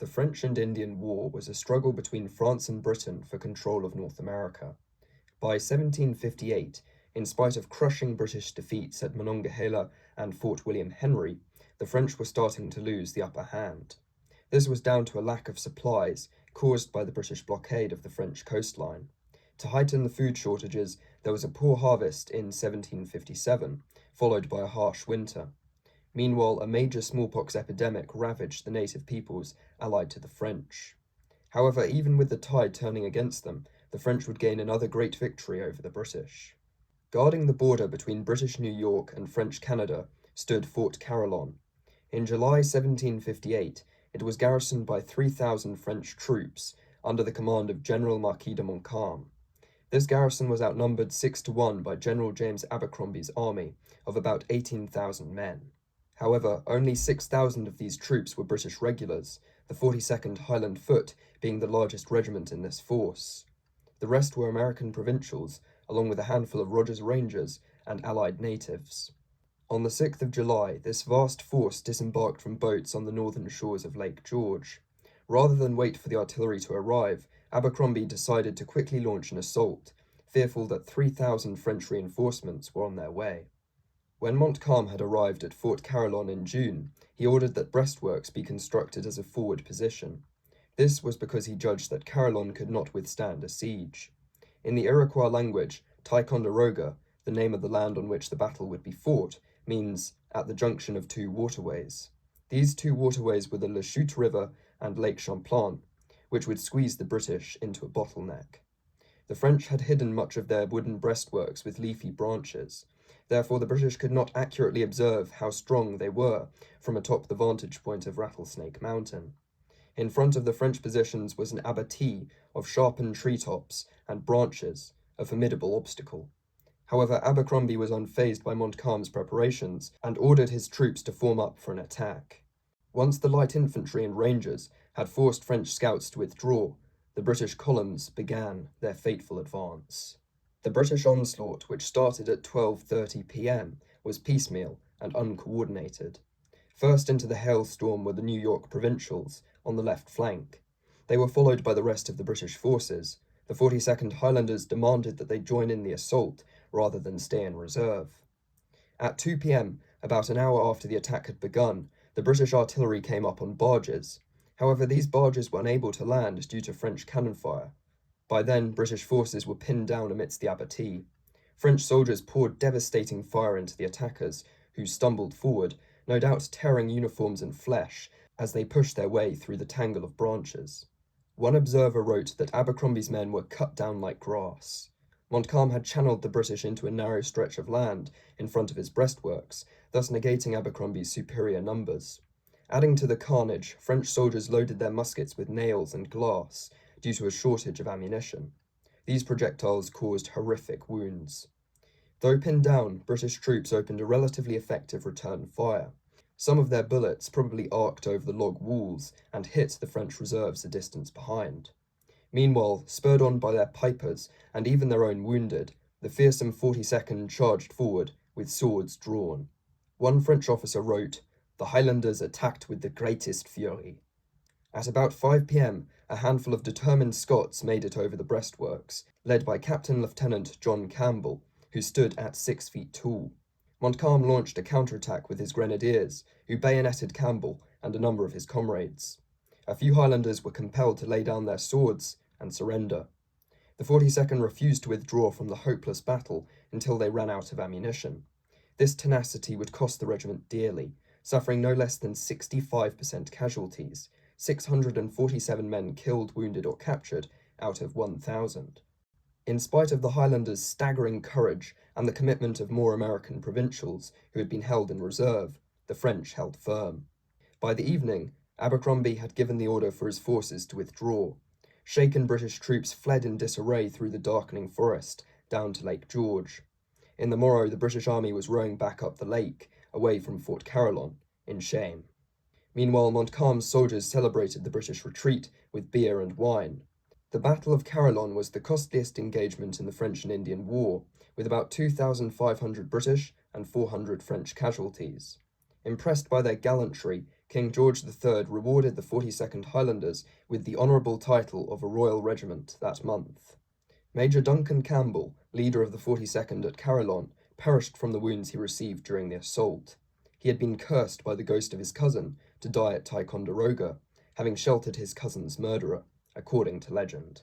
The French and Indian War was a struggle between France and Britain for control of North America. By 1758, in spite of crushing British defeats at Monongahela and Fort William Henry, the French were starting to lose the upper hand. This was down to a lack of supplies caused by the British blockade of the French coastline. To heighten the food shortages, there was a poor harvest in 1757, followed by a harsh winter. Meanwhile, a major smallpox epidemic ravaged the native peoples allied to the French. However, even with the tide turning against them, the French would gain another great victory over the British. Guarding the border between British New York and French Canada stood Fort Carillon. In July 1758, it was garrisoned by 3,000 French troops under the command of General Marquis de Montcalm. This garrison was outnumbered 6-1 by General James Abercrombie's army of about 18,000 men. However, only 6,000 of these troops were British regulars, the 42nd Highland Foot being the largest regiment in this force. The rest were American provincials, along with a handful of Rogers Rangers and allied natives. On the 6th of July, this vast force disembarked from boats on the northern shores of Lake George. Rather than wait for the artillery to arrive, Abercrombie decided to quickly launch an assault, fearful that 3,000 French reinforcements were on their way. When Montcalm had arrived at Fort Carillon in June, he ordered that breastworks be constructed as a forward position. This was because he judged that Carillon could not withstand a siege. In the Iroquois language, Ticonderoga, the name of the land on which the battle would be fought, means at the junction of two waterways. These two waterways were the Le Chute River and Lake Champlain, which would squeeze the British into a bottleneck. The French had hidden much of their wooden breastworks with leafy branches. Therefore, the British could not accurately observe how strong they were from atop the vantage point of Rattlesnake Mountain. In front of the French positions was an abattis of sharpened treetops and branches, a formidable obstacle. However, Abercrombie was unfazed by Montcalm's preparations and ordered his troops to form up for an attack. Once the light infantry and rangers had forced French scouts to withdraw, the British columns began their fateful advance. The British onslaught, which started at 12:30 p.m., was piecemeal and uncoordinated. First into the Hailstorm were the New York provincials on the left flank. They were followed by the rest of the British forces. The 42nd Highlanders demanded that they join in the assault rather than stay in reserve. At 2 p.m., about an hour after the attack had begun, the British artillery came up on barges. However, these barges were unable to land due to French cannon fire. By then, British forces were pinned down amidst the abattis. French soldiers poured devastating fire into the attackers, who stumbled forward, no doubt tearing uniforms and flesh as they pushed their way through the tangle of branches. One observer wrote that Abercrombie's men were cut down like grass. Montcalm had channeled the British into a narrow stretch of land in front of his breastworks, thus negating Abercrombie's superior numbers. Adding to the carnage, French soldiers loaded their muskets with nails and glass due to a shortage of ammunition. These projectiles caused horrific wounds. Though pinned down, British troops opened a relatively effective return fire. Some of their bullets probably arced over the log walls and hit the French reserves a distance behind. Meanwhile, spurred on by their pipers and even their own wounded, the fearsome 42nd charged forward with swords drawn. One French officer wrote, "The Highlanders attacked with the greatest fury." At about 5 p.m., a handful of determined Scots made it over the breastworks, led by Captain Lieutenant John Campbell, who stood at 6 feet tall. Montcalm launched a counterattack with his grenadiers, who bayoneted Campbell and a number of his comrades. A few Highlanders were compelled to lay down their swords and surrender. The 42nd refused to withdraw from the hopeless battle until they ran out of ammunition. This tenacity would cost the regiment dearly, suffering no less than 65% casualties, 647 men killed, wounded, or captured out of 1,000. In spite of the Highlanders' staggering courage and the commitment of more American provincials who had been held in reserve, the French held firm. By the evening, Abercrombie had given the order for his forces to withdraw. Shaken British troops fled in disarray through the darkening forest down to Lake George. In the morrow, the British army was rowing back up the lake, away from Fort Carillon, in shame. Meanwhile, Montcalm's soldiers celebrated the British retreat with beer and wine. The Battle of Carillon was the costliest engagement in the French and Indian War, with about 2,500 British and 400 French casualties. Impressed by their gallantry, King George III rewarded the 42nd Highlanders with the honourable title of a Royal Regiment that month. Major Duncan Campbell, leader of the 42nd at Carillon, perished from the wounds he received during the assault. He had been cursed by the ghost of his cousin to die at Ticonderoga, having sheltered his cousin's murderer, according to legend.